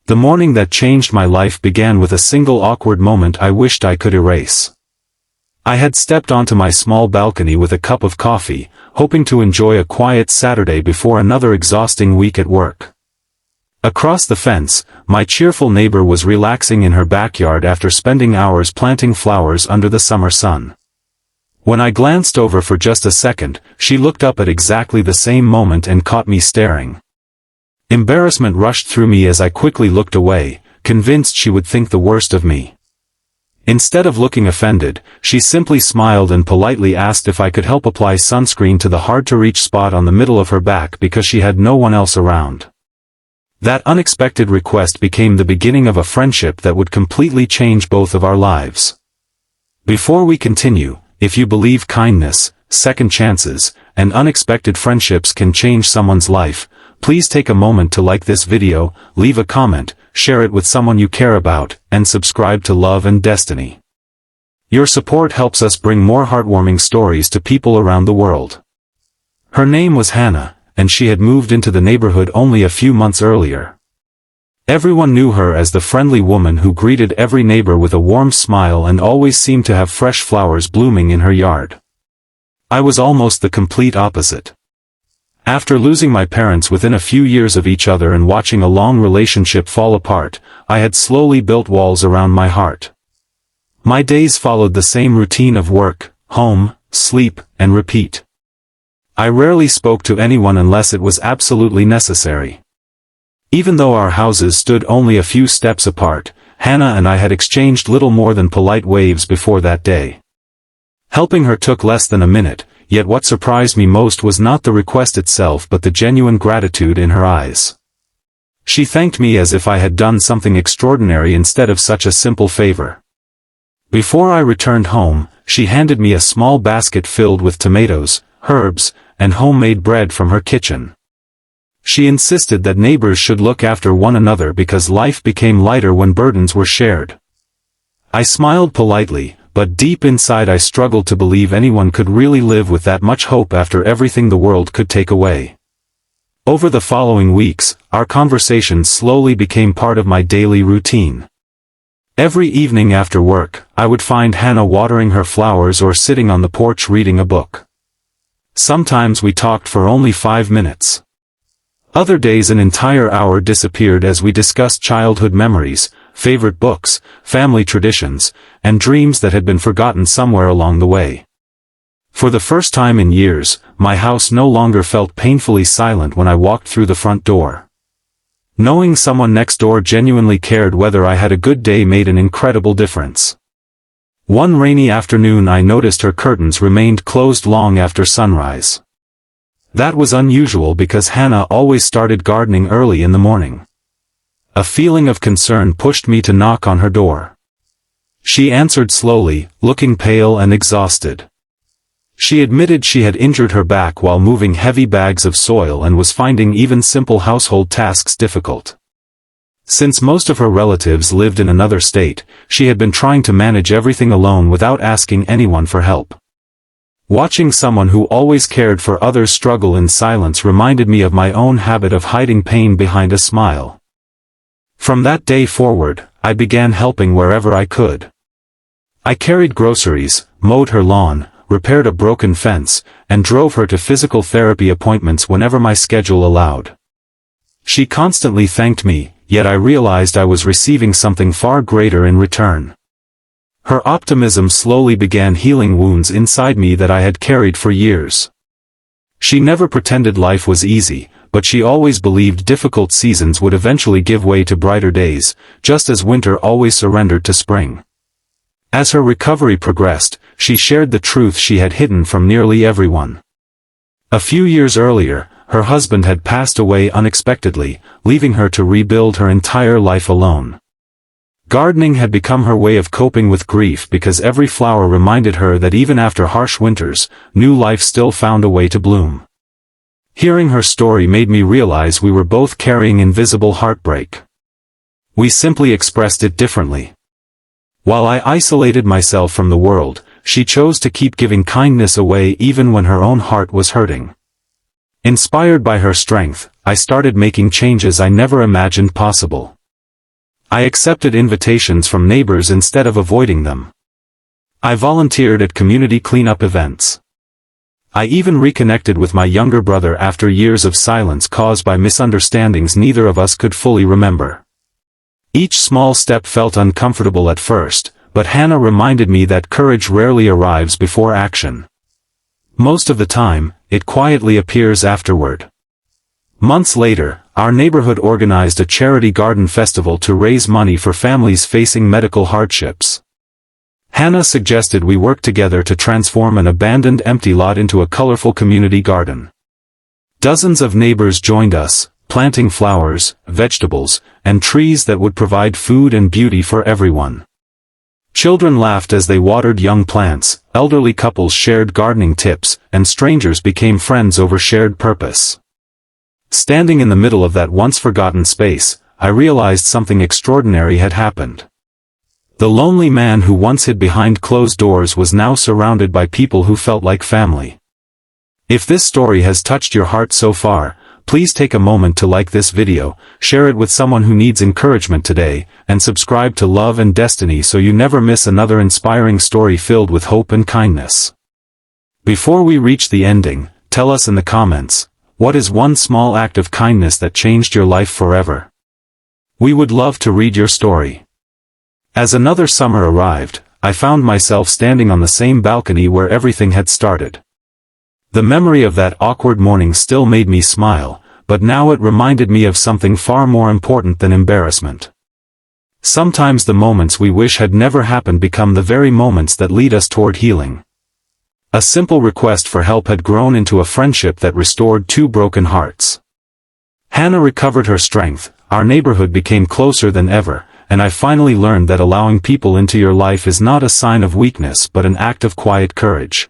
The morning that changed my life began with a single awkward moment I wished I could erase. I had stepped onto my small balcony with a cup of coffee, hoping to enjoy a quiet Saturday before another exhausting week at work. Across the fence, my cheerful neighbor was relaxing in her backyard after spending hours planting flowers under the summer sun. When I glanced over for just a second, she looked up at exactly the same moment and caught me staring. Embarrassment rushed through me as I quickly looked away, convinced she would think the worst of me. Instead of looking offended, she simply smiled and politely asked if I could help apply sunscreen to the hard-to-reach spot on the middle of her back because she had no one else around. That unexpected request became the beginning of a friendship that would completely change both of our lives. Before we continue, if you believe kindness, second chances, and unexpected friendships can change someone's life, please take a moment to like this video, leave a comment, share it with someone you care about, and subscribe to Love and Destiny. Your support helps us bring more heartwarming stories to people around the world. Her name was Hannah, and she had moved into the neighborhood only a few months earlier. Everyone knew her as the friendly woman who greeted every neighbor with a warm smile and always seemed to have fresh flowers blooming in her yard. I was almost the complete opposite. After losing my parents within a few years of each other and watching a long relationship fall apart, I had slowly built walls around my heart. My days followed the same routine of work, home, sleep, and repeat. I rarely spoke to anyone unless it was absolutely necessary. Even though our houses stood only a few steps apart, Hannah and I had exchanged little more than polite waves before that day. Helping her took less than a minute, yet what surprised me most was not the request itself but the genuine gratitude in her eyes. She thanked me as if I had done something extraordinary instead of such a simple favor. Before I returned home, she handed me a small basket filled with tomatoes, herbs, and homemade bread from her kitchen. She insisted that neighbors should look after one another because life became lighter when burdens were shared. I smiled politely, but deep inside I struggled to believe anyone could really live with that much hope after everything the world could take away. Over the following weeks, our conversations slowly became part of my daily routine. Every evening after work, I would find Hannah watering her flowers or sitting on the porch reading a book. Sometimes we talked for only 5 minutes. Other days an entire hour disappeared as we discussed childhood memories, favorite books, family traditions, and dreams that had been forgotten somewhere along the way. For the first time in years, my house no longer felt painfully silent when I walked through the front door. Knowing someone next door genuinely cared whether I had a good day made an incredible difference. One rainy afternoon I noticed her curtains remained closed long after sunrise. That was unusual because Hannah always started gardening early in the morning. A feeling of concern pushed me to knock on her door. She answered slowly, looking pale and exhausted. She admitted she had injured her back while moving heavy bags of soil and was finding even simple household tasks difficult. Since most of her relatives lived in another state, she had been trying to manage everything alone without asking anyone for help. Watching someone who always cared for others struggle in silence reminded me of my own habit of hiding pain behind a smile. From that day forward, I began helping wherever I could. I carried groceries, mowed her lawn, repaired a broken fence, and drove her to physical therapy appointments whenever my schedule allowed. She constantly thanked me, yet I realized I was receiving something far greater in return. Her optimism slowly began healing wounds inside me that I had carried for years. She never pretended life was easy, but she always believed difficult seasons would eventually give way to brighter days, just as winter always surrendered to spring. As her recovery progressed, she shared the truth she had hidden from nearly everyone. A few years earlier, her husband had passed away unexpectedly, leaving her to rebuild her entire life alone. Gardening had become her way of coping with grief because every flower reminded her that even after harsh winters, new life still found a way to bloom. Hearing her story made me realize we were both carrying invisible heartbreak. We simply expressed it differently. While I isolated myself from the world, she chose to keep giving kindness away even when her own heart was hurting. Inspired by her strength, I started making changes I never imagined possible. I accepted invitations from neighbors instead of avoiding them. I volunteered at community cleanup events. I even reconnected with my younger brother after years of silence caused by misunderstandings neither of us could fully remember. Each small step felt uncomfortable at first, but Hannah reminded me that courage rarely arrives before action. Most of the time, it quietly appears afterward. Months later, our neighborhood organized a charity garden festival to raise money for families facing medical hardships. Hannah suggested we work together to transform an abandoned empty lot into a colorful community garden. Dozens of neighbors joined us, planting flowers, vegetables, and trees that would provide food and beauty for everyone. Children laughed as they watered young plants, elderly couples shared gardening tips, and strangers became friends over shared purpose. Standing in the middle of that once-forgotten space, I realized something extraordinary had happened. The lonely man who once hid behind closed doors was now surrounded by people who felt like family. If this story has touched your heart so far, please take a moment to like this video, share it with someone who needs encouragement today, and subscribe to Love and Destiny so you never miss another inspiring story filled with hope and kindness. Before we reach the ending, tell us in the comments, what is one small act of kindness that changed your life forever? We would love to read your story. As another summer arrived, I found myself standing on the same balcony where everything had started. The memory of that awkward morning still made me smile, but now it reminded me of something far more important than embarrassment. Sometimes the moments we wish had never happened become the very moments that lead us toward healing. A simple request for help had grown into a friendship that restored two broken hearts. Hannah recovered her strength, our neighborhood became closer than ever, and I finally learned that allowing people into your life is not a sign of weakness but an act of quiet courage.